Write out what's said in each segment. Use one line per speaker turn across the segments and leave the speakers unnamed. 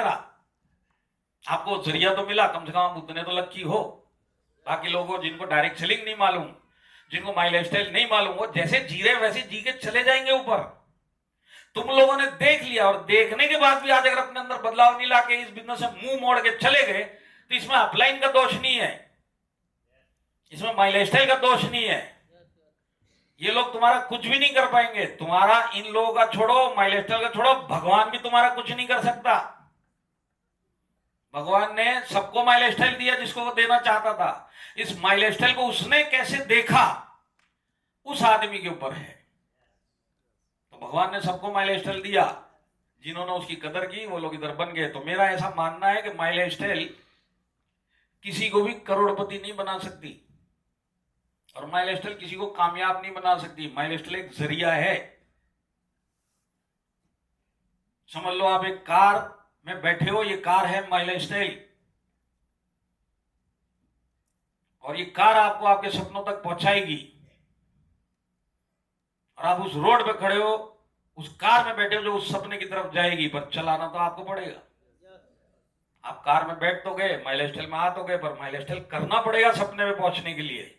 तरह। आपको जरिया तो मिला, कम से कम आप उतने तो लक्की हो। बाकी लोगों जिनको डायरेक्ट सेलिंग नहीं मालूम, जिनको माई लाइफस्टाइल नहीं मालूम, वो जैसे जी रहे वैसे जी के चले जाएंगे ऊपर। तुम लोगों ने देख लिया और देखने के बाद भी आज अगर अपने अंदर बदलाव नहीं लाके इस बिजनेस से मुंह मोड़ के चले गए तो इसमें अपलाइन का दोष नहीं है, इसमें माई लाइफस्टाइल का दोष नहीं है। ये लोग तुम्हारा कुछ भी नहीं कर पाएंगे। तुम्हारा इन लोगों का छोड़ो, माई लाइफस्टाइल का छोड़ो, भगवान भी तुम्हारा कुछ नहीं कर सकता। भगवान ने सबको माई लाइफस्टाइल दिया जिसको वो देना चाहता था। इस माई लाइफस्टाइल को उसने कैसे देखा उस आदमी के ऊपर है। तो भगवान ने सबको माई लाइफस्टाइल दिया, जिन्होंने उसकी कदर की वो लोग इधर बन गए। तो मेरा ऐसा मानना है कि माई लाइफस्टाइल किसी को भी करोड़पति नहीं बना सकती और माई लाइफस्टाइल किसी को कामयाब नहीं बना सकती। माई लाइफस्टाइल एक जरिया है। समझ लो आप एक कार में बैठे हो, ये कार है माई लाइफस्टाइल, और ये कार आपको आपके सपनों तक पहुंचाएगी। और आप उस रोड पे खड़े हो, उस कार में बैठे हो जो उस सपने की तरफ जाएगी, पर चलाना तो आपको पड़ेगा। आप कार में बैठ तो गए, माई लाइफस्टाइल में आ तो गए, पर माई लाइफस्टाइल करना पड़ेगा सपने में पहुंचने के लिए।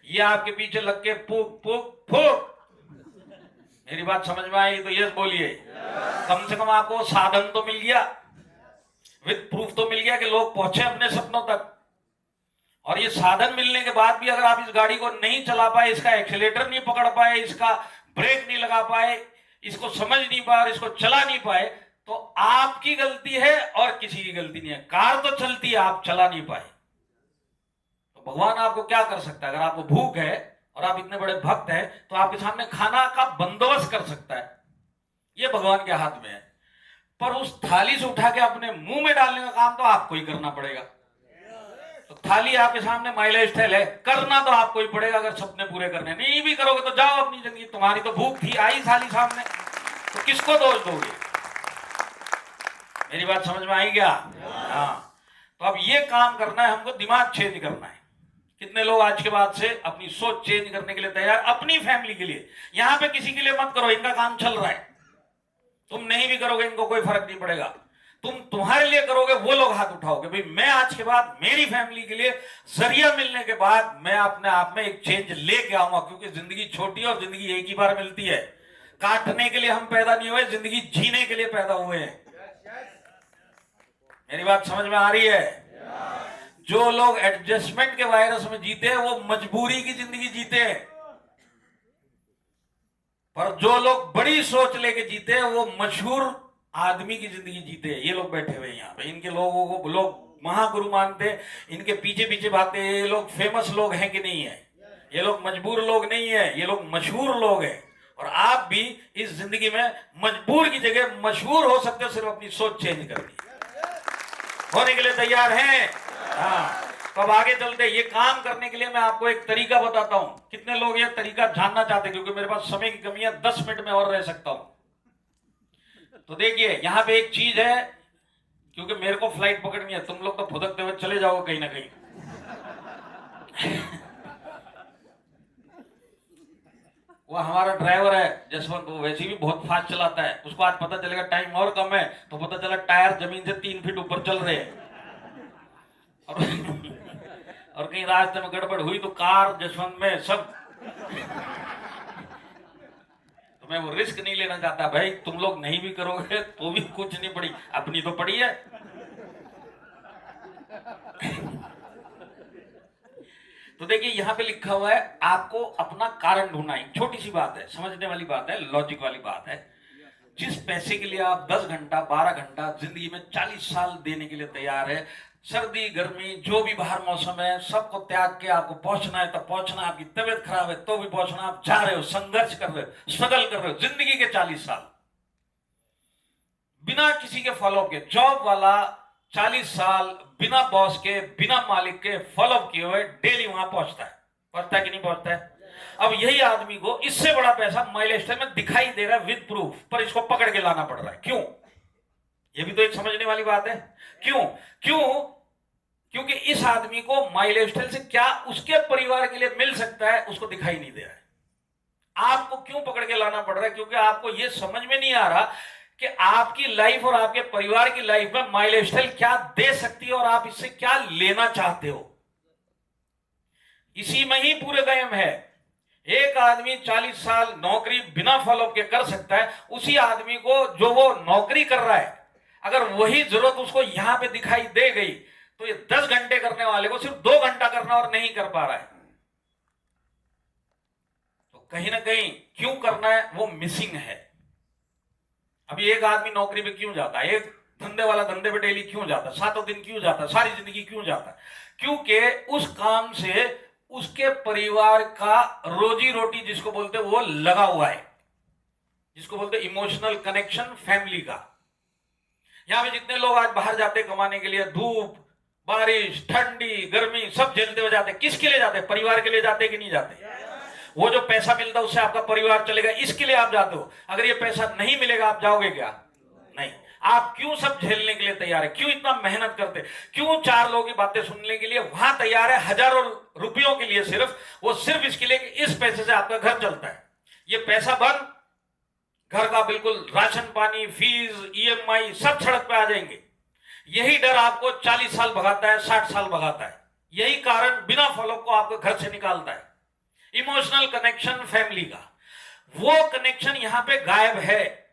ये आपके पीछे लग के फूक फूक फूक। मेरी बात समझ में आई तो यस बोलिए। कम से कम आपको साधन तो मिल गया, विद प्रूफ तो मिल गया कि लोग पहुंचे अपने सपनों तक। और ये साधन मिलने के बाद भी अगर आप इस गाड़ी को नहीं चला पाए, इसका एक्सीलेटर नहीं पकड़ पाए, इसका ब्रेक नहीं लगा पाए, इसको समझ नहीं पाए और इसको चला नहीं पाए, तो आपकी गलती है और किसी की गलती नहीं है। कार तो चलती है, आप चला नहीं पाए। तो भगवान आपको क्या कर सकता है? अगर आपको भूख है और आप इतने बड़े भक्त हैं तो आपके सामने खाना का बंदोबस्त कर सकता है। ये भगवान के हाथ में है। पर उस थाली से उठा के अपने मुंह में डालने का काम तो आपको ही करना पड़ेगा। तो थाली आपके सामने माई लाइफस्टाइल है, करना तो आपको ही पड़ेगा। अगर सपने पूरे करने नहीं भी करोगे तो जाओ अपनी जिंदगी, तुम्हारी तो भूख थी, आई थाली सामने, तो किसको दोष दोगे? मेरी बात समझ में आई क्या? हाँ। तो अब ये काम करना है हमको, दिमाग चेंज करना है। कितने लोग आज के बाद से अपनी सोच चेंज करने के लिए तैयार? अपनी फैमिली के लिए। यहां पे किसी के लिए मत करो, इनका काम चल रहा है। तुम नहीं भी करोगे इनको कोई फर्क नहीं पड़ेगा। तुम तुम्हारे लिए करोगे, वो लोग हाथ उठाओगे। भाई मैं आज के बाद मेरी फैमिली के लिए जरिया मिलने के बाद मैं अपने आप में एक चेंज लेके आऊंगा, क्योंकि जिंदगी छोटी है और जिंदगी एक ही बार मिलती है। काटने के लिए हम पैदा नहीं हुए, जिंदगी जीने के लिए पैदा हुए हैं। मेरी बात समझ में आ रही है? जो लोग एडजस्टमेंट के वायरस में जीते हैं वो मजबूरी की जिंदगी जीते हैं, पर जो लोग बड़ी सोच लेके जीते हैं वो मशहूर आदमी की जिंदगी जीते हैं। ये लोग बैठे हुए यहाँ पे, इनके लोगों को लोग महागुरु मानते हैं, इनके पीछे पीछे भागते हैं। ये लोग फेमस लोग हैं कि नहीं है? ये लोग मजबूर लोग नहीं है, ये लोग मशहूर लोग हैं। और आप भी इस जिंदगी में मजबूर की जगह मशहूर हो सकते हो, सिर्फ अपनी सोच चेंज करके। होने के लिए तैयार हैं? हाँ। तो अब आगे चलते, ये काम करने के लिए मैं आपको एक तरीका बताता हूं। कितने लोग ये तरीका जानना चाहते हैं? क्योंकि मेरे पास समय की कमी है, 10 मिनट में और रह सकता हूं। तो देखिए यहां पे एक चीज है, क्योंकि मेरे को फ्लाइट पकड़नी है, तुम लोग तो फुदकते हुए चले जाओगे कहीं ना कहीं। वो हमारा ड्राइवर है जसवंत, वो वैसे भी बहुत फास्ट चलाता है। उसको आज पता चलेगा टाइम और कम है, तो पता चला टायर जमीन से 3 फीट ऊपर चल रहे हैं। और कहीं रास्ते में गड़बड़ हुई तो कार जसवंत में सब। तो मैं वो रिस्क नहीं लेना चाहता। भाई तुम लोग नहीं भी करोगे तो भी कुछ नहीं पड़ी, अपनी तो पड़ी है। तो देखिए यहां पे लिखा हुआ है, आपको अपना कारण ढूंढना है। छोटी सी बात है, समझने वाली बात है, लॉजिक वाली बात है। जिस पैसे के लिए आप 10 घंटा 12 घंटा जिंदगी में 40 साल देने के लिए तैयार है, सर्दी गर्मी जो भी बाहर मौसम है सबको त्याग के आपको पहुंचना है, तब पहुंचना। आपकी तबीयत खराब है तो भी पहुंचना। आप जा रहे हो, संघर्ष कर रहे हो, स्ट्रगल कर रहे हो जिंदगी के 40 साल बिना किसी के फॉलोअप के। जॉब वाला 40 साल बिना बॉस के, बिना मालिक के फॉलोअप किए हुए डेली वहां पहुंचता है कि नहीं पहुंचता है? अब यही आदमी को इससे बड़ा पैसा माई लाइफस्टाइल में दिखाई दे रहा है विद प्रूफ, पर इसको पकड़ के लाना पड़ रहा है। क्यों? ये भी तो एक समझने वाली बात है। क्यों? क्योंकि इस आदमी को माई लाइफस्टाइल से क्या उसके परिवार के लिए मिल सकता है उसको दिखाई नहीं दे रहा है। आपको क्यों पकड़ के लाना पड़ रहा है? क्योंकि आपको यह समझ में नहीं आ रहा कि आपकी लाइफ और आपके परिवार की लाइफ में माइल स्टाइल क्या दे सकती है और आप इससे क्या लेना चाहते हो। इसी में ही पूरे गेम है। एक आदमी 40 साल नौकरी बिना फॉलोअप के कर सकता है, उसी आदमी को जो वो नौकरी कर रहा है अगर वही जरूरत उसको यहां पे दिखाई दे गई तो ये 10 घंटे करने वाले को सिर्फ 2 घंटा करना और नहीं कर पा रहा है। तो कहीं ना कहीं क्यों करना है वो मिसिंग है। अभी एक आदमी नौकरी पे क्यों जाता है, एक धंधे वाला धंधे पे डेली क्यों जाता है, 7 दिन क्यों जाता है, सारी जिंदगी क्यों जाता है? क्योंकि उस काम से उसके परिवार का रोजी रोटी जिसको बोलते वो लगा हुआ है, जिसको बोलते इमोशनल कनेक्शन फैमिली का। यहां पे जितने लोग आज बाहर जाते कमाने के लिए, धूप बारिश ठंडी गर्मी सब झेलते हुए जाते, किसके लिए जाते? परिवार के लिए जाते कि नहीं जाते? वो जो पैसा मिलता है उससे आपका परिवार चलेगा, इसके लिए आप जाते हो। अगर ये पैसा नहीं मिलेगा आप जाओगे क्या? नहीं। आप क्यों सब झेलने के लिए तैयार है? क्यों इतना मेहनत करते? क्यों 4 लोगों की बातें सुनने के लिए वहां तैयार है, हजारों रुपयों के लिए सिर्फ, वो सिर्फ इसके लिए कि इस पैसे से आपका घर चलता है। ये पैसा बंद, घर का बिल्कुल राशन पानी फीस ईएमआई सब सड़क पे आ जाएंगे। यही डर आपको 40 साल भगाता है, 60 साल भगाता है। यही कारण बिना फॉलोअप को आपको घर से निकालता है। इमोशनल कनेक्शन फैमिली का, वो कनेक्शन यहां पे गायब है।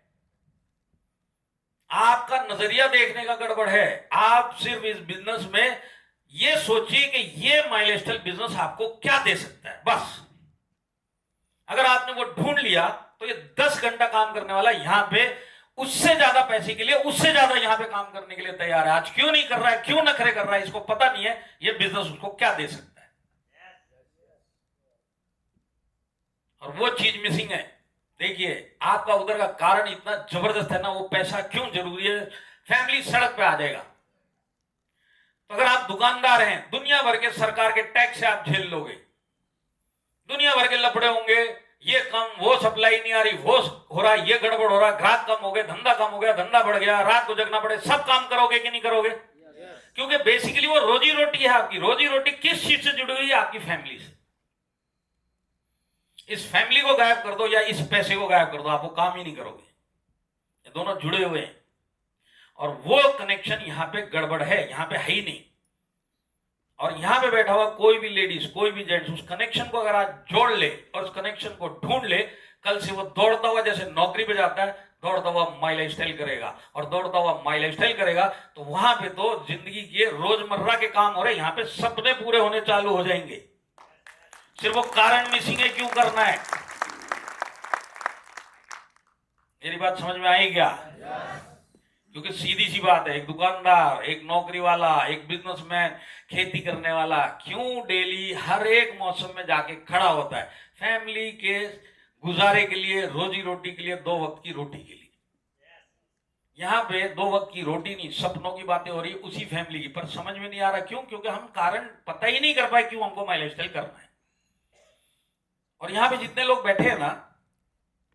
आपका नजरिया देखने का गड़बड़ है। आप सिर्फ इस बिजनेस में ये सोचिए कि ये माइलस्टाइल बिजनेस आपको क्या दे सकता है, बस। अगर आपने वो ढूंढ लिया तो ये 10 घंटा काम करने वाला यहां पे उससे ज्यादा पैसे के लिए, उससे ज्यादा यहां पे काम करने के लिए तैयार है। आज क्यों नहीं कर रहा है, क्यों नखरे कर रहा है, इसको पता नहीं है ये बिजनेस उसको क्या दे सकता है। और वो चीज मिसिंग है। देखिए आपका उधर का कारण इतना जबरदस्त है ना, वो पैसा क्यों जरूरी है, फैमिली सड़क पे आ जाएगा। तो अगर आप दुकानदार हैं, दुनिया भर के सरकार के टैक्स से आप झेल लोगे, दुनिया भर के लफड़े होंगे, ये कम, वो सप्लाई नहीं आ रही, वो हो रहा, ये गड़बड़ हो रहा, ग्राहक कम हो गए, धंधा कम हो गया, धंधा बढ़ गया, रात को जगना पड़े, सब काम करोगे कि नहीं करोगे? क्योंकि बेसिकली वो रोजी रोटी है आपकी। रोजी रोटी किस चीज से जुड़ी हुई है? आपकी फैमिली से। इस फैमिली को गायब कर दो या इस पैसे को गायब कर दो, आप वो काम ही नहीं करोगे। ये दोनों जुड़े हुए हैं और वो कनेक्शन यहां पे गड़बड़ है, यहां पे है ही नहीं। और यहां पे बैठा हुआ कोई भी लेडीज कोई भी जेंट्स उस कनेक्शन को अगर आज जोड़ ले और उस कनेक्शन को ढूंढ ले, कल से वो दौड़ता हुआ जैसे नौकरी पे जाता है, दौड़ता हुआ माई लाइफस्टाइल करेगा। और दौड़ता हुआ माई लाइफस्टाइल करेगा तो वहां पे तो जिंदगी के रोजमर्रा के काम हो रहे, यहां पे सपने पूरे होने चालू हो जाएंगे। सिर्फ वो कारण मिसिंग है, क्यों करना है। मेरी बात समझ में आई क्या? क्योंकि सीधी सी बात है, एक दुकानदार, एक नौकरी वाला, एक बिजनेसमैन, खेती करने वाला क्यों डेली हर एक मौसम में जाके खड़ा होता है? फैमिली के गुजारे के लिए, रोजी रोटी के लिए, 2 वक्त की रोटी के लिए। यहां पे 2 वक्त की रोटी नहीं, सपनों की बातें हो रही है उसी फैमिली की, पर समझ में नहीं आ रहा क्यों? क्योंकि हम कारण पता ही नहीं कर पाए क्यों हमको माई लाइफस्टाइल करना है। और यहां पे जितने लोग बैठे हैं ना,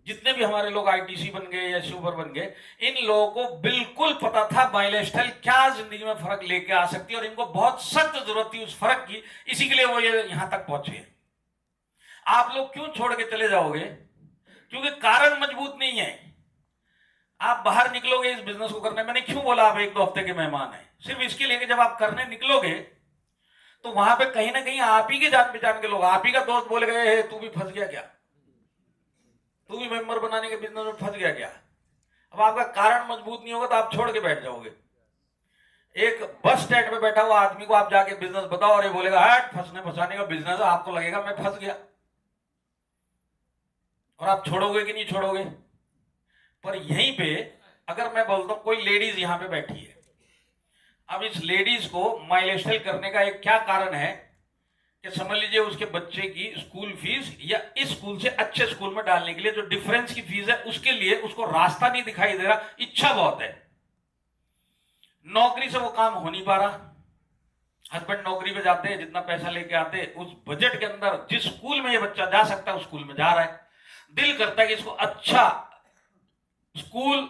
जितने भी हमारे लोग आईटीसी बन गए या सुपर बन गए, इन लोगों को बिल्कुल पता था माई लाइफस्टाइल क्या जिंदगी में फर्क लेके आ सकती है और इनको बहुत सख्त जरूरत थी उस फर्क की, इसी के लिए वो ये यहां तक पहुंचे। आप लोग क्यों छोड़ के चले जाओगे? क्योंकि कारण मजबूत नहीं है। आप बाहर निकलोगे इस बिजनेस को करने, मैंने क्यों बोला आप 1-2 हफ्ते के मेहमान हैं, सिर्फ इसके लिए कि जब आप करने निकलोगे तो वहां पे कहीं ना कहीं आप ही के जान पहचान के लोग, आप ही का दोस्त बोल गए तू भी फंस गया क्या, तू भी मेंबर बनाने के बिजनेस में फंस गया क्या। अब आपका कारण मजबूत नहीं होगा तो आप छोड़ के बैठ जाओगे। एक बस स्टैंड पे बैठा हुआ आदमी को आप जाके बिजनेस बताओ और ये बोलेगा हट फंसने फंसाने का बिजनेस है, आपको लगेगा मैं फंस गया। और आप छोड़ोगे कि नहीं छोड़ोगे? पर यहीं पे अगर मैं बोलता हूं कोई लेडीज यहां पे बैठी है, अब इस लेडीज को माई लाइफस्टाइल करने का एक क्या कारण है कि समझ लीजिए उसके बच्चे की स्कूल फीस या इस स्कूल से अच्छे स्कूल में डालने के लिए जो डिफरेंस की फीस है उसके लिए उसको रास्ता नहीं दिखाई दे रहा, इच्छा बहुत है, नौकरी से वो काम हो नहीं पा रहा। हस्बैंड नौकरी पे जाते हैं, जितना पैसा लेके आते हैं उस बजट के अंदर जिस स्कूल में ये बच्चा जा सकता है उस स्कूल में जा रहा है। दिल करता है कि इसको अच्छा स्कूल,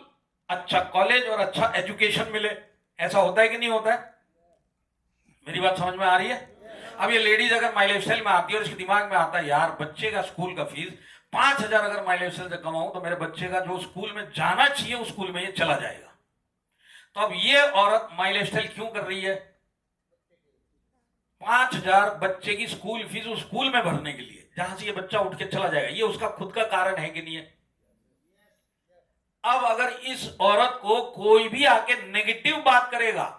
अच्छा कॉलेज और अच्छा एजुकेशन मिले। ऐसा होता है कि नहीं होता है? मेरी बात समझ में आ रही है? अब ये लेडीज अगर माई लाइफस्टाइल में आती है और इसके दिमाग में आता है यार बच्चे का स्कूल का फीस 5,000 अगर मैं लाइफ स्टाइल से कमाऊं तो मेरे बच्चे का जो स्कूल में जाना चाहिए उस स्कूल में ये चला जाएगा। तो अब ये औरत माई लाइफ स्टाइल क्यों कर रही है? 5,000 बच्चे की स्कूल फीस उस स्कूल में भरने के लिए, जहां से ये बच्चा उठ के चला जाएगा। ये उसका खुद का कारण है कि नहीं है? अब अगर इस औरत को कोई भी आके नेगेटिव बात करेगा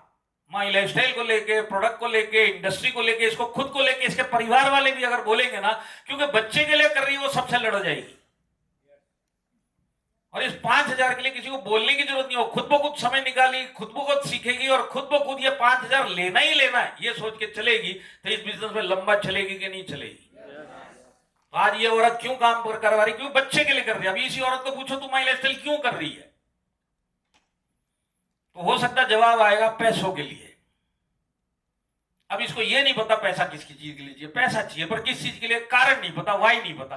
माई लाइफस्टाइल को लेके, प्रोडक्ट को लेके, इंडस्ट्री को लेके, इसको खुद को लेके, इसके परिवार वाले भी अगर बोलेंगे ना, क्योंकि बच्चे के लिए कर रही है, वो सबसे लड़ जाएगी। और इस 5,000 के लिए किसी को बोलने की जरूरत नहीं हो, खुद ब खुद समय निकाली, खुद ब खुद सीखेगी और खुद ब खुद ये 5,000 लेना ही लेना है ये सोच के चलेगी, तो इस बिजनेस में लंबा चलेगी कि नहीं चलेगी? आज ये औरत क्यों काम करवा रही? क्यों? बच्चे के लिए कर रही है। अभी इसी औरत को पूछो तुम माई लाइफस्टाइल क्यों कर रही है, तो हो सकता जवाब आएगा पैसों के लिए। अब इसको ये नहीं पता पैसा किसकी चीज के लिए चाहिए, पैसा चाहिए पर किस चीज के लिए, कारण नहीं पता, वाई नहीं पता,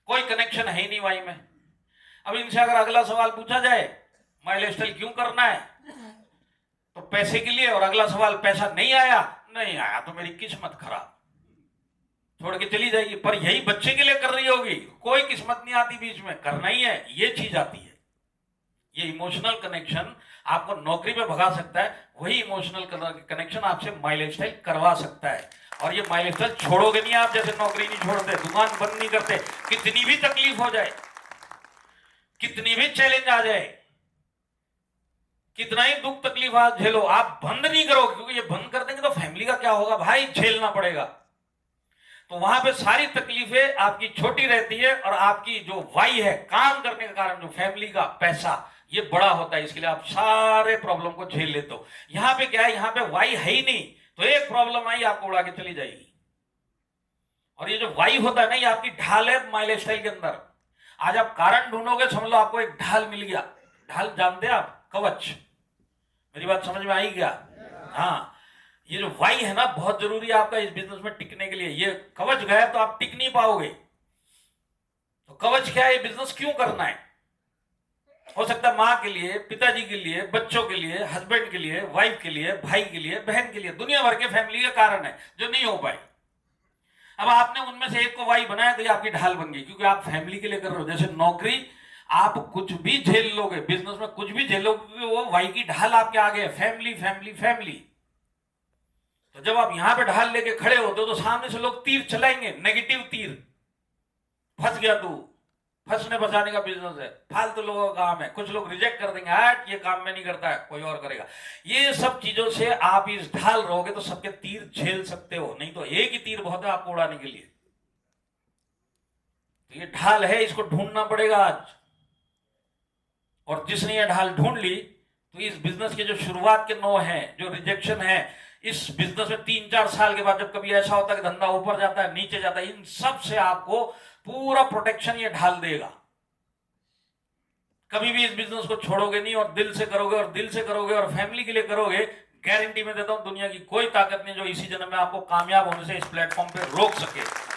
कोई कनेक्शन है ही नहीं वाई में। अब इनसे अगर अगला सवाल पूछा जाए माई लाइफस्टाइल क्यों करना है, तो पैसे के लिए, और अगला सवाल पैसा नहीं आया, नहीं आया तो मेरी किस्मत खराब, छोड़ के चली जाएगी। पर यही बच्चे के लिए कर रही होगी, कोई किस्मत नहीं आती बीच में, करना ही है, ये चीज आती है। ये इमोशनल कनेक्शन आपको नौकरी पे भगा सकता है, वही इमोशनल कनेक्शन आपसे माई लाइफस्टाइल करवा सकता है। और ये माई लाइफस्टाइल छोड़ोगे नहीं आप, जैसे नौकरी नहीं छोड़ते, दुकान बंद नहीं करते, कितनी भी तकलीफ हो जाए, कितनी भी चैलेंज आ जाए, कितना ही दुख तकलीफ आज झेलो, आप बंद नहीं करोगे, क्योंकि ये बंद कर देंगे तो फैमिली का क्या होगा भाई, झेलना पड़ेगा। तो वहां पे सारी तकलीफें आपकी छोटी रहती है, और आपकी जो वाई है काम करने का कारण, जो फैमिली का पैसा, ये बड़ा होता है। इसके लिए आप सारे प्रॉब्लम को झेल लेते हो। यहां पे क्या है, यहां पे वाई है ही नहीं, तो एक प्रॉब्लम आई आपको उड़ा के चली जाएगी। और ये जो वाई होता है ना, ये आपकी ढाल है माई लाइफस्टाइल के अंदर। आज आप कारण ढूंढोगे, समझ लो आपको एक ढाल मिल गया। ढाल जानते हैं आप? कवच। मेरी बात समझ में आई क्या? हाँ, ये जो वाई है ना बहुत जरूरी है आपका इस बिजनेस में टिकने के लिए। ये कवच गया तो आप टिक नहीं पाओगे। तो कवच क्या है, ये बिजनेस क्यों करना है? हो सकता है माँ के लिए, पिताजी के लिए, बच्चों के लिए, हस्बैंड के लिए, वाइफ के लिए, भाई के लिए, बहन के लिए, दुनिया भर के फैमिली के कारण है जो नहीं हो पाए। अब आपने उनमें से एक को वाई बनाया तो ये आपकी ढाल बन गई, क्योंकि आप फैमिली के लिए कर रहे हो। जैसे नौकरी आप कुछ भी झेल लोगे, बिजनेस में कुछ भी झेल लोगे, क्योंकि वो वाई की ढाल आपके आगे है, फैमिली फैमिली फैमिली। तो जब आप यहां पे ढाल लेके खड़े होते हो तो सामने से लोग तीर चलाएंगे, नेगेटिव तीर। फंस गया तू, फंसने बचाने का बिजनेस है, फालतू लोगों का काम है, कुछ लोग रिजेक्ट कर देंगे, हट ये काम में नहीं करता है, कोई और करेगा। ये सब चीजों से आप इस ढाल रहोगे तो सबके तीर झेल सकते हो, नहीं तो एक ही तीर बहुत है आपको उड़ाने के लिए। तो ये ढाल है, इसको ढूंढना पड़ेगा आज। और जिसने ये ढाल ढूंढ ली तो इस बिजनेस के जो शुरुआत के नो है, जो रिजेक्शन है, इस बिजनेस में 3-4 साल के बाद जब कभी ऐसा होता है कि धंधा ऊपर जाता है, नीचे जाता है, इन सब से आपको पूरा प्रोटेक्शन ये ढाल देगा। कभी भी इस बिजनेस को छोड़ोगे नहीं, और दिल से करोगे, और दिल से करोगे, और फैमिली के लिए करोगे। गारंटी में देता हूं, दुनिया की कोई ताकत नहीं जो इसी जन्म में आपको कामयाब होने से इस प्लेटफॉर्म पे रोक सके।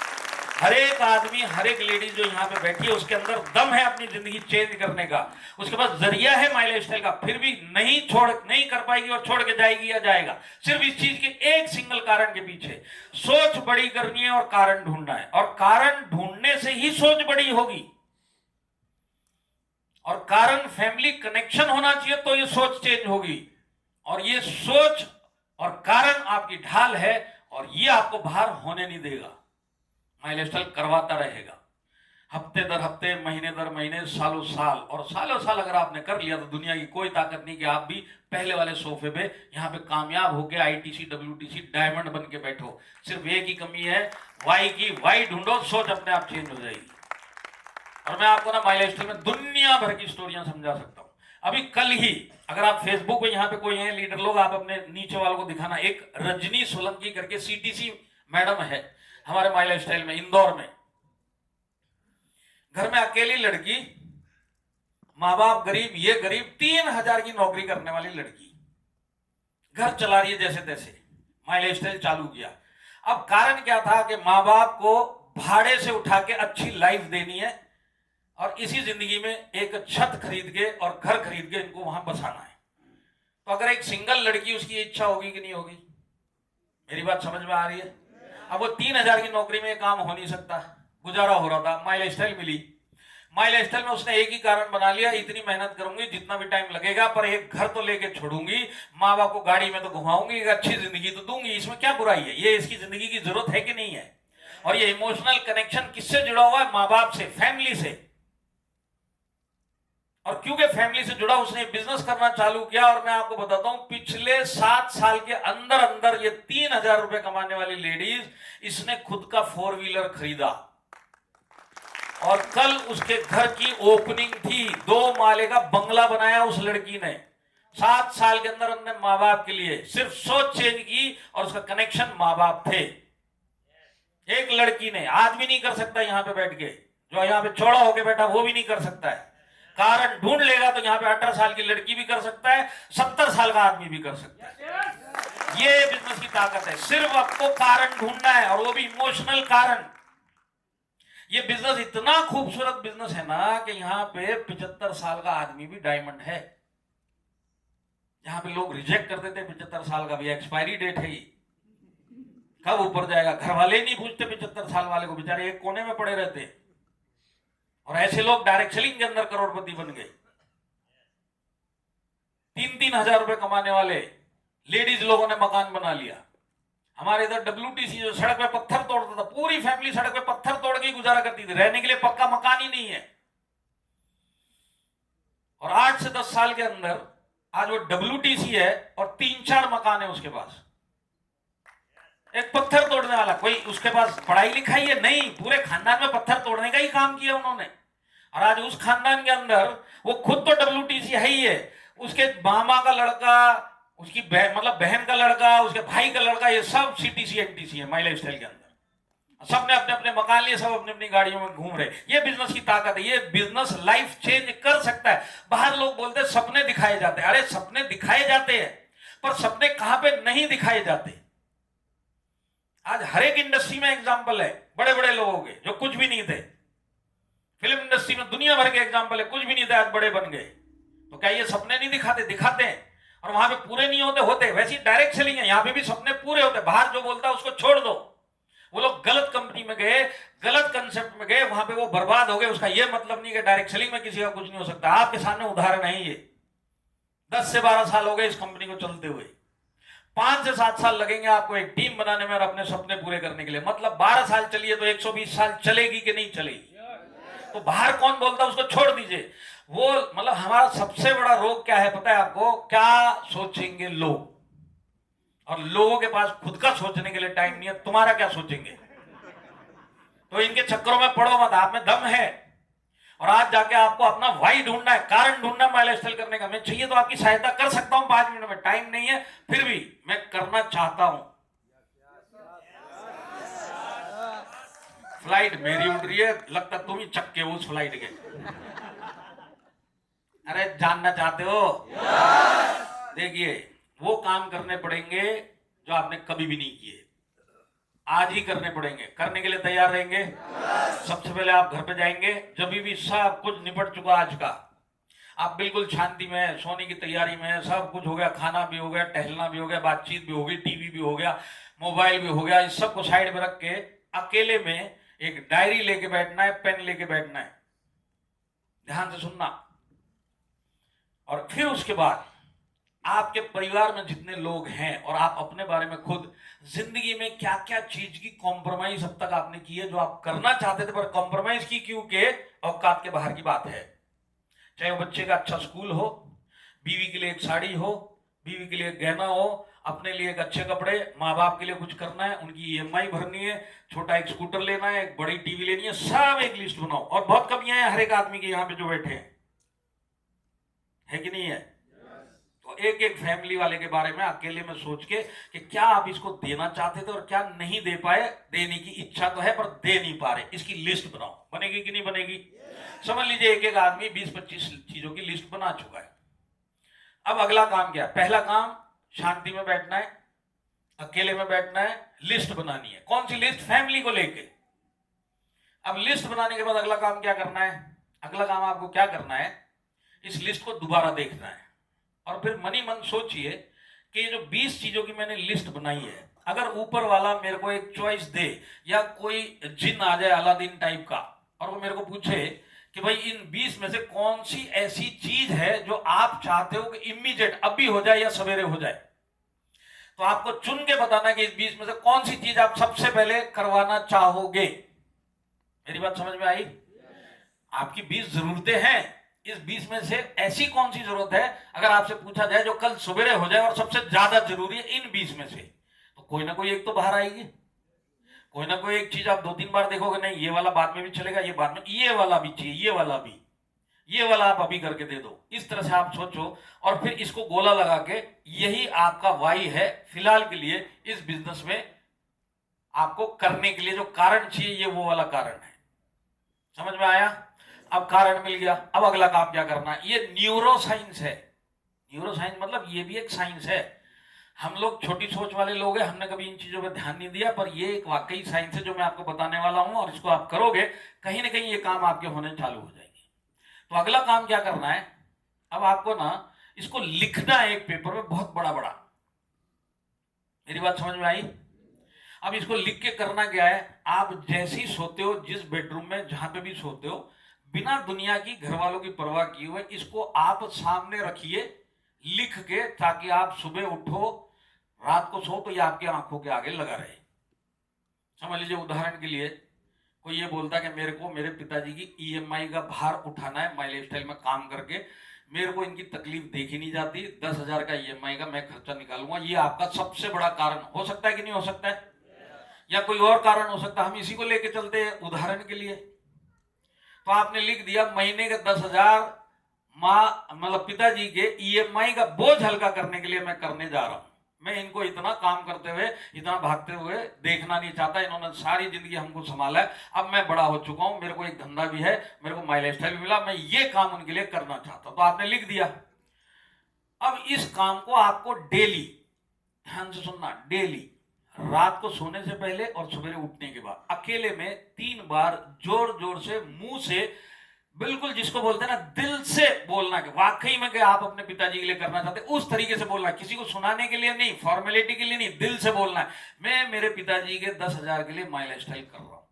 हर एक आदमी, हर एक लेडीज जो यहाँ पे बैठी है, उसके अंदर दम है अपनी जिंदगी चेंज करने का, उसके पास जरिया है माई लाइफस्टाइल का, फिर भी नहीं कर पाएगी और छोड़ के जाएगी या जाएगा, सिर्फ इस चीज के एक सिंगल कारण के पीछे। सोच बड़ी करनी है और कारण ढूंढना है, और कारण ढूंढने से ही सोच बड़ी होगी। और कारण फैमिली कनेक्शन होना चाहिए तो ये सोच चेंज होगी। और ये सोच और कारण आपकी ढाल है, और ये आपको बाहर होने नहीं देगा। माई लाइफस्टाइल करवाता रहेगा, हफ्ते दर हफ्ते, महीने दर महीने, सालों साल। और सालों साल अगर आपने कर लिया तो दुनिया की कोई ताकत नहीं कि आप भी पहले वाले सोफे पे यहाँ पे कामयाब होके ITC WTC डायमंड बन के बैठो। सिर्फ एक ही कमी है, वाई की। वाई ढूंढो, सोच अपने आप चेंज हो जाएगी। और मैं आपको ना माई लाइफस्टाइल में दुनिया भर की स्टोरियां समझा सकता हूं। अभी कल ही, अगर आप फेसबुक पे यहाँ पे कोई है लीडर लोग, आप अपने नीचे वालों को दिखाना, एक रजनी सोलंकी करके CTC मैडम है हमारे माई लाइफस्टाइल में, इंदौर में। घर में अकेली लड़की, माँ बाप गरीब, ये गरीब, 3,000 की नौकरी करने वाली लड़की, घर चला रही है जैसे तैसे, माई लाइफस्टाइल चालू किया। अब कारण क्या था कि माँ बाप को भाड़े से उठा के अच्छी लाइफ देनी है, और इसी जिंदगी में एक छत खरीद के और घर खरीद के इनको वहां बसाना है। तो अगर एक सिंगल लड़की, उसकी इच्छा होगी कि नहीं होगी? मेरी बात समझ में आ रही है? अब वो 3,000 की नौकरी में काम हो नहीं सकता, गुजारा हो रहा था, माई लाइफ स्टाइल मिली। माई लाइफ स्टाइल में उसने एक ही कारण बना लिया, इतनी मेहनत करूंगी जितना भी टाइम लगेगा, पर एक घर तो लेके छोड़ूंगी, माँ बाप को गाड़ी में तो घुमाऊंगी, एक अच्छी जिंदगी तो दूंगी, इसमें क्या बुराई है, ये इसकी जिंदगी की जरूरत है कि नहीं है। और ये इमोशनल कनेक्शन किससे जुड़ा हुआ है? माँ बाप से, फैमिली से। और क्योंकि फैमिली से जुड़ा उसने बिजनेस करना चालू किया। और मैं आपको बताता हूं, पिछले 7 साल के अंदर अंदर ये 3,000 रुपए कमाने वाली लेडीज, इसने खुद का 4 व्हीलर खरीदा। और कल उसके घर की ओपनिंग थी, 2 माले का बंगला बनाया उस लड़की ने 7 साल के अंदर अंदर माँ बाप के लिए। सिर्फ सोच चेंज की और उसका कनेक्शन माँ बाप थे। एक लड़की ने, आदमी नहीं कर सकता यहां पे बैठ के, जो यहां पे चौड़ा होके बैठा वो भी नहीं कर सकता है। कारण ढूंढ लेगा तो यहां पे 18 साल की लड़की भी कर सकता है, 70 साल का आदमी भी कर सकता है। ये बिजनेस की ताकत है, सिर्फ आपको कारण ढूंढना है, और वो भी इमोशनल कारण। ये बिजनेस इतना खूबसूरत बिजनेस है ना कि यहाँ पे 75 साल का आदमी भी डायमंड है। यहाँ पे लोग रिजेक्ट कर देते 75 साल का भी एक्सपायरी डेट है, कब ऊपर जाएगा। घर वाले ही नहीं पूछते 75 साल वाले को, बेचारे एक कोने में पड़े रहते। और ऐसे लोग डायरेक्ट सेलिंग के अंदर करोड़पति बन गए। 3-3 हजार रुपए कमाने वाले लेडीज लोगों ने मकान बना लिया। हमारे इधर WTC जो सड़क पे पत्थर तोड़ता था, पूरी फैमिली सड़क पे पत्थर तोड़ के गुजारा करती थी, रहने के लिए पक्का मकान ही नहीं है। और 8 से 10 साल के अंदर आज वो WTC है और 3-4 मकान है उसके पास। एक पत्थर तोड़ने वाला, कोई उसके पास पढ़ाई लिखाई है नहीं, पूरे खानदान में पत्थर तोड़ने का ही काम किया उन्होंने। और आज उस खानदान के अंदर वो खुद तो WTC है ही है, उसके मामा का लड़का, उसकी मतलब बहन का लड़का, उसके भाई का लड़का, ये सब CTC NTC है माई लाइफ स्टाइल के अंदर। सबने अपने अपने मकान लिए, सब अपनी अपनी गाड़ियों में घूम रहे। ये बिजनेस की ताकत है, ये बिजनेस लाइफ चेंज कर सकता है। बाहर लोग बोलते हैं सपने दिखाए जाते हैं, अरे सपने दिखाए जाते हैं, पर सपने कहां पे नहीं दिखाए जाते। आज हर एक इंडस्ट्री में एग्जाम्पल है बड़े बड़े लोगों के जो कुछ भी नहीं थे। फिल्म इंडस्ट्री में दुनिया भर के एग्जाम्पल है, कुछ भी नहीं थे आज बड़े बन गए। तो क्या ये सपने नहीं दिखाते? दिखाते हैं, और वहां पे पूरे नहीं होते, होते। वैसी डायरेक्ट सेलिंग है, यहां पे भी सपने पूरे होते। बाहर जो बोलता है उसको छोड़ दो। वो लोग गलत कंपनी में गए, गलत कंसेप्ट में गए, वहां पे वो बर्बाद हो गए। उसका ये मतलब नहीं कि डायरेक्ट सेलिंग में किसी का कुछ नहीं हो सकता। आपके सामने उदाहरण है ये। 10 से 12 साल हो गए इस कंपनी को चलते हुए। 5 से 7 साल लगेंगे आपको एक टीम बनाने में और अपने सपने पूरे करने के लिए। मतलब 12 साल चलिए तो 120 साल चलेगी कि नहीं चलेगी। तो बाहर कौन बोलता है उसको छोड़ दीजिए। वो मतलब हमारा सबसे बड़ा रोग क्या है पता है आपको? क्या सोचेंगे लोग। और लोगों के पास खुद का सोचने के लिए टाइम नहीं है, तुम्हारा क्या सोचेंगे। तो इनके चक्करों में पड़ो मत, आप में दम है। और आज जाके आपको अपना वाई ढूंढना है, कारण ढूंढना है माई लाइफ स्टाइल करने का। मैं चाहिए तो आपकी सहायता कर सकता हूं 5 मिनट में, टाइम नहीं है फिर भी मैं करना चाहता हूं। फ्लाइट मेरी उड़ रही है, लगता तुम ही चक्के हो उस फ्लाइट के। अरे जानना चाहते हो? देखिए, वो काम करने पड़ेंगे जो आपने कभी भी नहीं किए, आज ही करने पड़ेंगे। करने के लिए तैयार रहेंगे? सबसे पहले आप घर पे जाएंगे, जब भी सब कुछ निपट चुका आज का, आप बिल्कुल शांति में, सोने की तैयारी में, सब कुछ हो गया, खाना भी हो गया, टहलना भी हो गया, बातचीत भी हो गई, टीवी भी हो गया, मोबाइल भी हो गया, इस सबको साइड में रख के अकेले में एक डायरी लेके बैठना है, पेन लेके बैठना है, ध्यान से सुनना। और फिर उसके बाद आपके परिवार में जितने लोग हैं और आप अपने बारे में खुद, जिंदगी में क्या क्या चीज की कॉम्प्रोमाइज अब तक आपने की है जो आप करना चाहते थे पर कॉम्प्रोमाइज की, क्योंकि औकात के बाहर की बात है। चाहे वो बच्चे का अच्छा स्कूल हो, बीवी के लिए एक साड़ी हो, बीवी के लिए एक गहना हो, अपने लिए एक अच्छे कपड़े, माँ बाप के लिए कुछ करना है, उनकी EMI भरनी है, छोटा एक स्कूटर लेना है, एक बड़ी टीवी लेनी है, सब एक लिस्ट बनाओ। और बहुत कमियां हैं हर एक आदमी के यहाँ पे जो बैठे हैं, है कि नहीं है? तो एक एक फैमिली वाले के बारे में अकेले में सोच के कि क्या आप इसको देना चाहते थे और क्या नहीं दे पाए। देने की इच्छा तो है पर दे नहीं पा रहे, इसकी लिस्ट बनाओ। बनेगी कि नहीं बनेगी? समझ लीजिए एक एक आदमी 20-25 चीजों की लिस्ट बना चुका है। अब अगला काम क्या है? पहला काम शांति में बैठना है, अकेले में बैठना है, लिस्ट बनानी है। कौन सी लिस्ट? फैमिली को लेके। अब लिस्ट बनाने के बाद अगला काम क्या करना है? अगला काम आपको क्या करना है? इस लिस्ट को दोबारा देखना है और फिर मनी मन सोचिए कि ये जो 20 चीजों की मैंने लिस्ट बनाई है, अगर ऊपर वाला मेरे को एक चॉइस दे या कोई जिन आ जाए अलादीन टाइप का और वो मेरे को पूछे कि भाई इन 20 में से कौन सी ऐसी चीज है जो आप चाहते हो कि इमीडिएट अभी हो जाए या सवेरे हो जाए, तो आपको चुन के बताना है कि इस 20 में से कौन सी चीज आप सबसे पहले करवाना चाहोगे। मेरी बात समझ में आई? आपकी 20 जरूरतें हैं, इस 20 में से ऐसी कौन सी जरूरत है अगर आपसे पूछा जाए जो कल सवेरे हो जाए और सबसे ज्यादा जरूरी है इन 20 में से, तो कोई ना कोई एक तो बाहर आएगी। कोई ना कोई एक चीज आप 2-3 बार देखोगे, नहीं ये वाला बाद में भी चलेगा, ये बाद में, ये वाला भी चाहिए, ये वाला भी, ये वाला आप अभी करके दे दो। इस तरह से आप सोचो और फिर इसको गोला लगा के यही आपका वाई है फिलहाल के लिए इस बिजनेस में आपको करने के लिए जो कारण चाहिए, ये वो वाला कारण है। समझ में आया? अब कारण मिल गया, अब अगला काम क्या करना है, ये न्यूरो साइंस है। न्यूरो साइंस मतलब ये भी एक साइंस है। हम लोग छोटी सोच वाले लोग हैं, हमने कभी इन चीजों पर ध्यान नहीं दिया, पर ये एक वाकई साइंस है जो मैं आपको बताने वाला हूं, और इसको आप करोगे कहीं ना कहीं ये काम आपके होने चालू हो जाएंगे। तो अगला काम क्या करना है, अब आपको ना इसको लिखना है एक पेपर में बहुत बड़ा बड़ा। मेरी बात समझ में आई? अब इसको लिख के करना क्या है, आप जैसे ही सोते हो, जिस बेडरूम में जहां पे भी सोते हो, बिना दुनिया की घर वालों की परवाह किए हुए इसको आप सामने रखिए लिख के, ताकि आप सुबह उठो, रात को सो तो ये आपकी आंखों के आगे लगा रहे। समझ लीजिए उदाहरण के लिए कोई ये बोलता कि मेरे को मेरे पिताजी की ईएमआई का भार उठाना है, माई लाइफ स्टाइल में काम करके मेरे को इनकी तकलीफ देखी नहीं जाती, 10,000 का ईएमआई का मैं खर्चा निकालूंगा, ये आपका सबसे बड़ा कारण हो सकता है कि नहीं हो सकता है? या कोई और कारण हो सकता है, हम इसी को लेके चलते हैं उदाहरण के लिए। तो आपने लिख दिया महीने के 10,000 माँ मतलब पिताजी के ईएमआई का बोझ हल्का करने के लिए मैं करने जा रहा हूं। मैं इनको इतना काम करते हुए, इतना भागते हुए देखना नहीं चाहता, इन्होंने सारी जिंदगी हमको संभाला है, अब मैं बड़ा हो चुका हूं, मेरे को एक धंधा भी है, मेरे को माई लाइफ स्टाइल भी मिला, मैं ये काम उनके लिए करना चाहता हूं। तो आपने लिख दिया। अब इस काम को आपको डेली, ध्यान से सुनना, डेली रात को सोने से पहले और सवेरे उठने के बाद अकेले में 3 बार जोर जोर से मुंह से, बिल्कुल जिसको बोलते हैं ना दिल से बोलना, कि वाकई में कि आप अपने पिताजी के लिए करना चाहते हैं, उस तरीके से बोलना, किसी को सुनाने के लिए नहीं, फॉर्मेलिटी के लिए नहीं, दिल से बोलना है। मैं मेरे पिताजी के 10,000 के लिए माई लाइफ स्टाइल कर रहा हूं,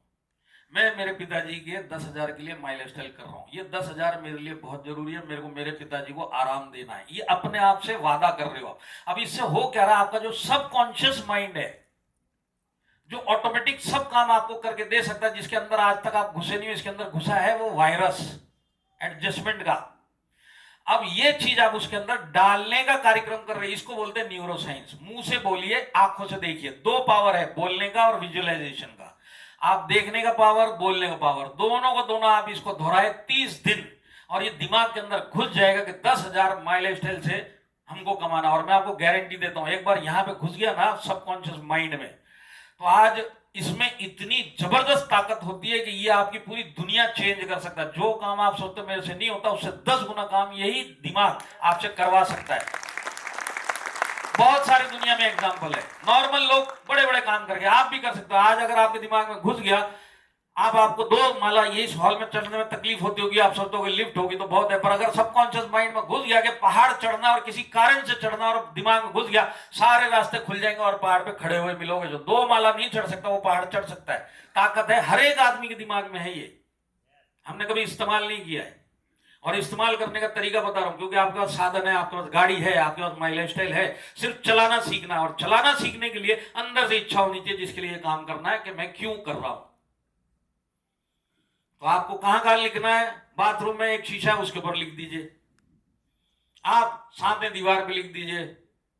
मैं मेरे पिताजी के 10,000 के लिए माई लाइफ स्टाइल कर रहा हूं, ये 10,000 मेरे लिए बहुत जरूरी है, मेरे को मेरे पिताजी को आराम देना है, ये अपने आप से वादा कर रहे हो। अब इससे हो क्या रहा, आपका जो सबकॉन्शियस माइंड है, जो ऑटोमेटिक सब काम आपको करके दे सकता है, जिसके अंदर आज तक आप घुसे नहीं हो, इसके अंदर घुसा है वो वायरस एडजस्टमेंट का। अब ये चीज आप उसके अंदर डालने का कार्यक्रम कर रहे हैं, इसको बोलते हैं न्यूरो साइंस। मुंह से बोलिए, आंखों से देखिए, 2 पावर है, बोलने का और विजुअलाइजेशन का। आप देखने का पावर, बोलने का पावर, दोनों को दोनों आप इसको दोहराए 30 दिन, और ये दिमाग के अंदर घुस जाएगा कि 10,000 माई लाइफ स्टाइल से हमको कमाना। और मैं आपको गारंटी देता हूं, एक बार यहां पे घुस गया ना सबकॉन्शियस माइंड में, तो आज इसमें इतनी जबरदस्त ताकत होती है कि ये आपकी पूरी दुनिया चेंज कर सकता है। जो काम आप सोचते मेरे से नहीं होता, उससे 10 गुना काम यही दिमाग आपसे करवा सकता है। बहुत सारी दुनिया में एग्जांपल है, नॉर्मल लोग बड़े बड़े काम करके, आप भी कर सकते हो। आज अगर आपके दिमाग में घुस गया, आपको 2 माला ये इस हॉल में चढ़ने में तकलीफ होती होगी, आप सोचोगे लिफ्ट होगी तो बहुत है, पर अगर सबकॉन्शियस माइंड में घुस गया कि पहाड़ चढ़ना और किसी कारण से चढ़ना, और दिमाग में घुस गया, सारे रास्ते खुल जाएंगे और पहाड़ पे खड़े हुए मिलोगे। जो 2 माला नहीं चढ़ सकता वो पहाड़ चढ़ सकता है। ताकत है, हर एक आदमी के दिमाग में है, ये हमने कभी इस्तेमाल नहीं किया है, और इस्तेमाल करने का तरीका बता रहा हूं, क्योंकि आपके पास साधन है, आपके पास गाड़ी है, आपके पास माई लाइफ स्टाइल है, सिर्फ चलाना सीखना है। और चलाना सीखने के लिए अंदर से इच्छा होनी चाहिए, जिसके लिए काम करना है कि मैं क्यों कर रहा हूं। तो आपको कहां लिखना है, बाथरूम में एक शीशा है उसके ऊपर लिख दीजिए, आप सामने दीवार पे लिख दीजिए,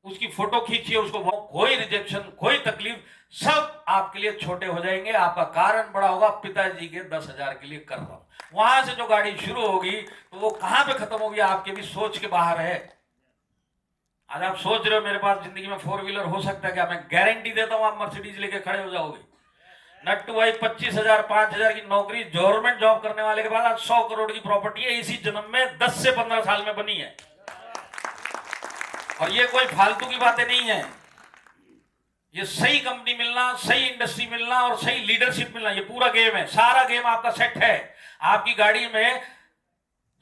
उसकी फोटो खींचिए, उसको कोई रिजेक्शन, कोई तकलीफ, सब आपके लिए छोटे हो जाएंगे, आपका कारण बड़ा होगा। पिताजी के 10,000 के लिए कर रहा हूं, वहां से जो गाड़ी शुरू होगी तो वो कहां पे खत्म होगी, आपके भी सोच के बाहर है। आज आप सोच रहे हो मेरे पास जिंदगी में 4 व्हीलर हो सकता है क्या, मैं गारंटी देता हूं आप मर्सिडीज लेके खड़े हो जाओगे। नट्टू भाई 25,000 5,000 की नौकरी, गवर्नमेंट जॉब करने वाले के बाद आज 100 करोड़ की प्रॉपर्टी है, इसी जन्म में 10 से 15 साल में बनी है। और ये कोई फालतू की बातें नहीं है, ये सही कंपनी मिलना, सही इंडस्ट्री मिलना और सही लीडरशिप मिलना, ये पूरा गेम है, सारा गेम आपका सेट है। आपकी गाड़ी में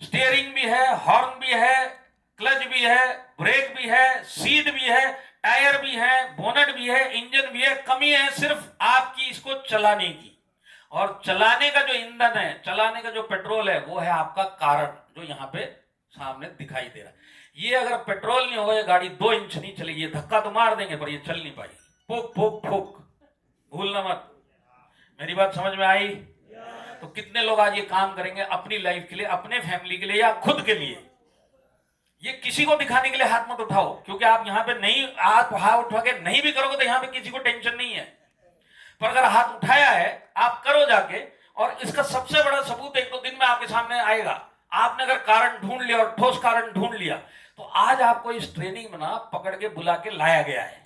स्टीयरिंग भी है, हॉर्न भी है, क्लच भी है, ब्रेक भी है, सीट भी है, टायर भी है, बोनट भी है, इंजन भी है, कमी है सिर्फ आपकी इसको चलाने की। और चलाने का जो ईंधन है, चलाने का जो पेट्रोल है, वो है आपका कारण, जो यहाँ पे सामने दिखाई दे रहा है। ये अगर पेट्रोल नहीं होगा, ये गाड़ी 2 इंच नहीं चलेगी। ये धक्का तो मार देंगे पर ये चल नहीं पाएगी। फूक फूक फूक, भूलना मत। मेरी बात समझ में आई? तो कितने लोग आज ये काम करेंगे अपनी लाइफ के लिए, अपने फैमिली के लिए या खुद के लिए? ये किसी को दिखाने के लिए हाथ मत उठाओ, क्योंकि आप यहां पे नहीं, आप हाथ उठा के नहीं भी करोगे तो यहां पे किसी को टेंशन नहीं है। पर अगर हाथ उठाया है, आप करो जाके। और इसका सबसे बड़ा सबूत एक दो दिन में आपके सामने आएगा। आपने अगर कारण ढूंढ लिया और ठोस कारण ढूंढ लिया, तो आज आपको इस ट्रेनिंग में ना पकड़ के बुला के लाया गया है।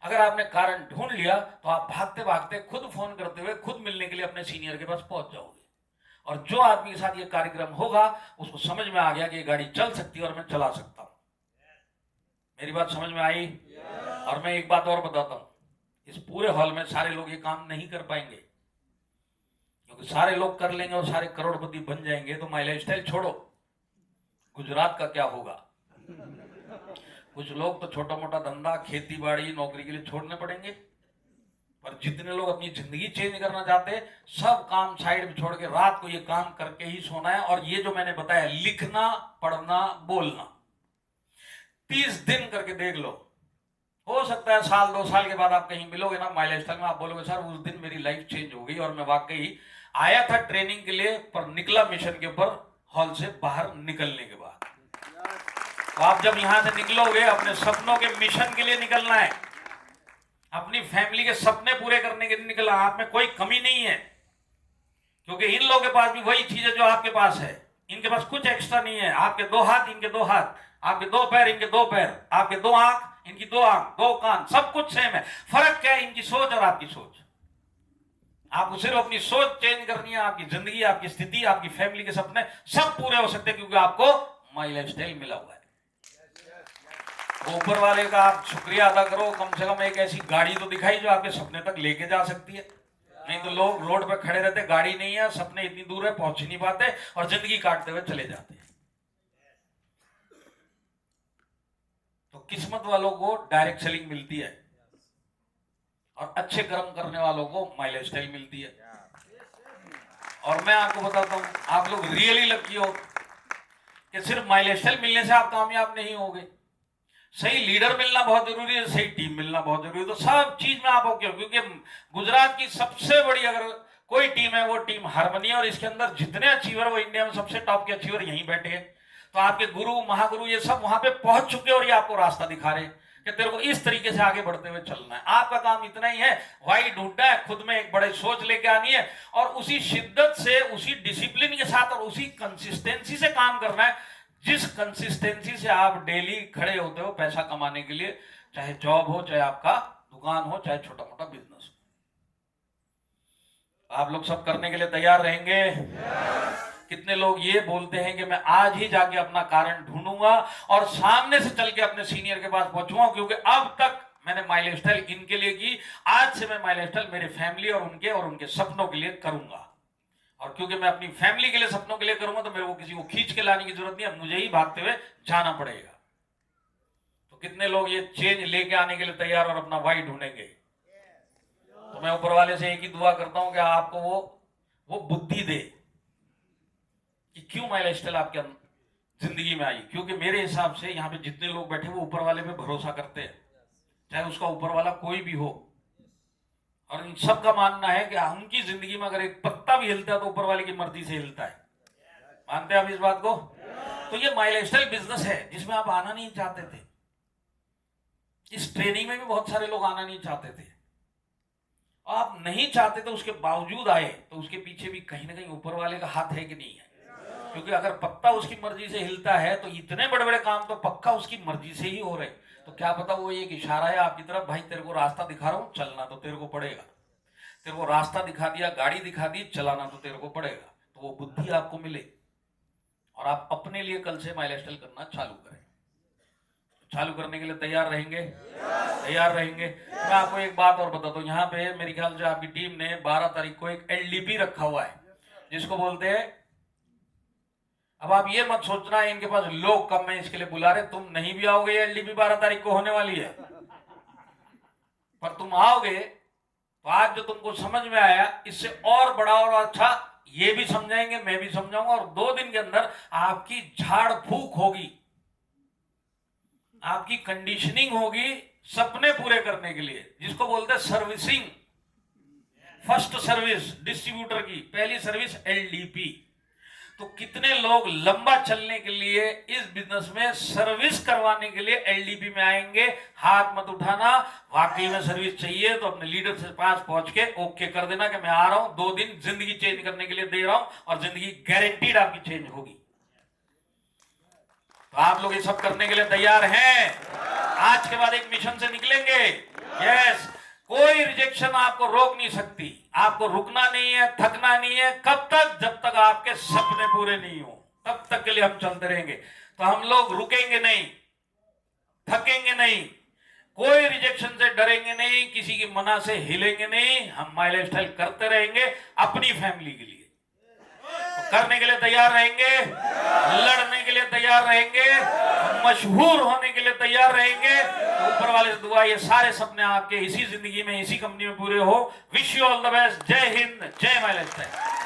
अगर आपने कारण ढूंढ लिया तो आप भागते भागते, खुद फोन करते हुए, खुद मिलने के लिए अपने सीनियर के पास पहुंच जाओगे। और जो आदमी के साथ ये कार्यक्रम होगा, उसको समझ में आ गया कि ये गाड़ी चल सकती है और मैं चला सकता हूं। मेरी बात समझ में आई? और मैं एक बात और बताता हूं, इस पूरे हॉल में सारे लोग ये काम नहीं कर पाएंगे, क्योंकि सारे लोग कर लेंगे और सारे करोड़पति बन जाएंगे तो माय लाइफस्टाइल छोड़ो, गुजरात का क्या होगा? कुछ लोग तो छोटा मोटा धंधा, खेती बाड़ी, नौकरी के लिए छोड़ने पड़ेंगे। पर जितने लोग अपनी जिंदगी चेंज करना चाहते हैं, सब काम साइड में छोड़ के रात को ये काम करके ही सोना है। और ये जो मैंने बताया, लिखना, पढ़ना, बोलना, 30 दिन करके देख लो। हो सकता है साल 2 साल के बाद आप कहीं मिलोगे ना माय लाइफस्टाइल में, आप बोलोगे सर उस दिन मेरी लाइफ चेंज हो गई और मैं वाकई आया था ट्रेनिंग के लिए, पर निकला मिशन के ऊपर हॉल से बाहर निकलने के बाद। तो आप जब यहां से निकलोगे, अपने सपनों के मिशन के लिए निकलना है, अपनी फैमिली के सपने पूरे करने के लिए निकलना। आप में कोई कमी नहीं है, क्योंकि इन लोगों के पास भी वही चीज है जो आपके पास है। इनके पास कुछ एक्स्ट्रा नहीं है। आपके 2 हाथ, इनके 2 हाथ, आपके 2 पैर, इनके 2 पैर, आपके 2 आंख, इनकी 2 आंख, 2 कान, सब कुछ सेम है। फर्क क्या है? इनकी सोच और आपकी सोच। आपको सिर्फ अपनी सोच चेंज करनी है। आपकी जिंदगी, आपकी स्थिति, आपकी फैमिली के सपने सब पूरे हो सकते हैं, क्योंकि आपको माय लाइफस्टाइल मिला हुआ है। ऊपर वाले का आप शुक्रिया अदा करो, कम से कम एक ऐसी गाड़ी तो दिखाई जो आपके सपने तक लेके जा सकती है। नहीं तो लोग रोड पे खड़े रहते, गाड़ी नहीं है, सपने इतनी दूर है, पहुंच ही नहीं पाते और जिंदगी काटते हुए चले जाते हैं। तो किस्मत वालों को डायरेक्ट सेलिंग मिलती है और अच्छे कर्म करने वालों को माय लाइफस्टाइल मिलती है। और मैं आपको बताता हूं, आप लोग रियली लकी हो कि सिर्फ माय लाइफस्टाइल मिलने से आप कामयाब नहीं होगे। सही लीडर मिलना बहुत जरूरी है, सही टीम मिलना बहुत जरूरी है। तो सब चीज में आप ओके हो, क्योंकि गुजरात की सबसे बड़ी अगर कोई टीम है, वो टीम हारमोनी है। और इसके अंदर जितने अचीवर, वो इंडिया में सबसे टॉप के अचीवर यहीं बैठे हैं। तो आपके गुरु, महागुरु, ये सब वहां पे पहुंच चुके और ये आपको रास्ता दिखा रहे कि तेरे को इस तरीके से आगे बढ़ते हुए चलना है। आपका काम इतना ही है, वाई ढूंढना है, खुद में एक बड़े सोच लेके आनी है और उसी शिद्दत से, उसी डिसिप्लिन के साथ और उसी कंसिस्टेंसी से काम करना है, जिस कंसिस्टेंसी से आप डेली खड़े होते हो पैसा कमाने के लिए। चाहे जॉब हो, चाहे आपका दुकान हो, चाहे छोटा मोटा बिजनेस हो। आप लोग सब करने के लिए तैयार रहेंगे? कितने लोग ये बोलते हैं कि मैं आज ही जाके अपना कारण ढूंढूंगा और सामने से चल के अपने सीनियर के पास पहुंचूंगा, क्योंकि अब तक मैंने माय लाइफस्टाइल इनके लिए की, आज से मैं माय लाइफस्टाइल मेरे फैमिली और उनके सपनों के लिए करूंगा। और क्योंकि मैं अपनी फैमिली के लिए, सपनों के लिए करूंगा, तो मेरे को किसी को खींच के लाने की जरूरत नहीं है, मुझे ही भागते हुए जाना पड़ेगा। तो कितने लोग ये चेंज लेके आने के लिए तैयार और अपना वाई ढूंढेंगे? तो मैं ऊपर वाले से एक ही दुआ करता हूं कि आपको वो बुद्धि दे कि क्यों माय लाइफस्टाइल आपके जिंदगी में आई। क्योंकि मेरे हिसाब से यहाँ पे जितने लोग बैठे वो ऊपर वाले पे भरोसा करते हैं, चाहे उसका ऊपर वाला कोई भी हो। और इन सब का मानना है कि उनकी जिंदगी में अगर एक पत्ता भी हिलता है तो ऊपर वाले की मर्जी से हिलता है। मानते हैं आप इस बात को? तो ये माय लाइफस्टाइल बिजनेस है जिसमें आप आना नहीं चाहते थे। इस ट्रेनिंग में भी बहुत सारे लोग आना नहीं चाहते थे, आप नहीं चाहते थे, उसके बावजूद आए। तो उसके पीछे भी कहीं ना कहीं ऊपर वाले का हाथ है कि नहीं है? क्योंकि अगर पत्ता उसकी मर्जी से हिलता है तो इतने बड़े बड़े काम तो पक्का उसकी मर्जी से ही हो रहे। तो क्या पता वो एक इशारा है आपकी तरफ, भाई तेरे को रास्ता दिखा रहा हूं, चलना तो तेरे को पड़ेगा। तेरे को रास्ता दिखा दिया, गाड़ी दिखा दी, चलाना तो तेरे को पड़ेगा। तो वो बुद्धि आपको मिले और आप अपने लिए कल से माय लाइफस्टाइल करना चालू करें। चालू करने के लिए तैयार रहेंगे? तैयार रहेंगे। मैं आपको एक बात और बताता हूँ, यहाँ पे मेरे ख्याल से आपकी टीम ने 12 तारीख को एक LDP रखा हुआ है, जिसको बोलते हैं, अब आप ये मत सोचना इनके पास लोग कम है इसके लिए बुला रहे, तुम नहीं भी आओगे, LDP 12 तारीख को होने वाली है। पर तुम आओगे तो आज जो तुमको समझ में आया, इससे और बड़ा और अच्छा ये भी समझाएंगे, मैं भी समझाऊंगा, और 2 दिन के अंदर आपकी झाड़ फूक होगी, आपकी कंडीशनिंग होगी सपने पूरे करने के लिए, जिसको बोलते हैं सर्विसिंग। फर्स्ट सर्विस डिस्ट्रीब्यूटर की पहली सर्विस LDP। तो कितने लोग लंबा चलने के लिए इस बिजनेस में सर्विस करवाने के लिए LDP में आएंगे? हाथ मत उठाना। वाकई में सर्विस चाहिए तो अपने लीडर से पास पहुंच के ओके कर देना कि मैं आ रहा हूं, 2 दिन जिंदगी चेंज करने के लिए दे रहा हूं, और जिंदगी गारंटीड आपकी चेंज होगी। तो आप लोग ये सब करने के लिए तैयार हैं? आज के बाद एक मिशन से निकलेंगे। यस, कोई रिजेक्शन आपको रोक नहीं सकती, आपको रुकना नहीं है, थकना नहीं है। कब तक? जब तक आपके सपने पूरे नहीं हो, तब तक के लिए हम चलते रहेंगे। तो हम लोग रुकेंगे नहीं, थकेंगे नहीं, कोई रिजेक्शन से डरेंगे नहीं, किसी की मना से हिलेंगे नहीं। हम माई लाइफस्टाइल करते रहेंगे अपनी फैमिली के लिए। तो करने के लिए तैयार रहेंगे, लड़ने के लिए तैयार रहेंगे, मशहूर होने के लिए तैयार रहेंगे। तो ऊपर वाले से दुआ ये सारे सपने आपके इसी जिंदगी में, इसी कंपनी में पूरे हो। Wish you all the best. जय हिंद, जय माई लाइफस्टाइल।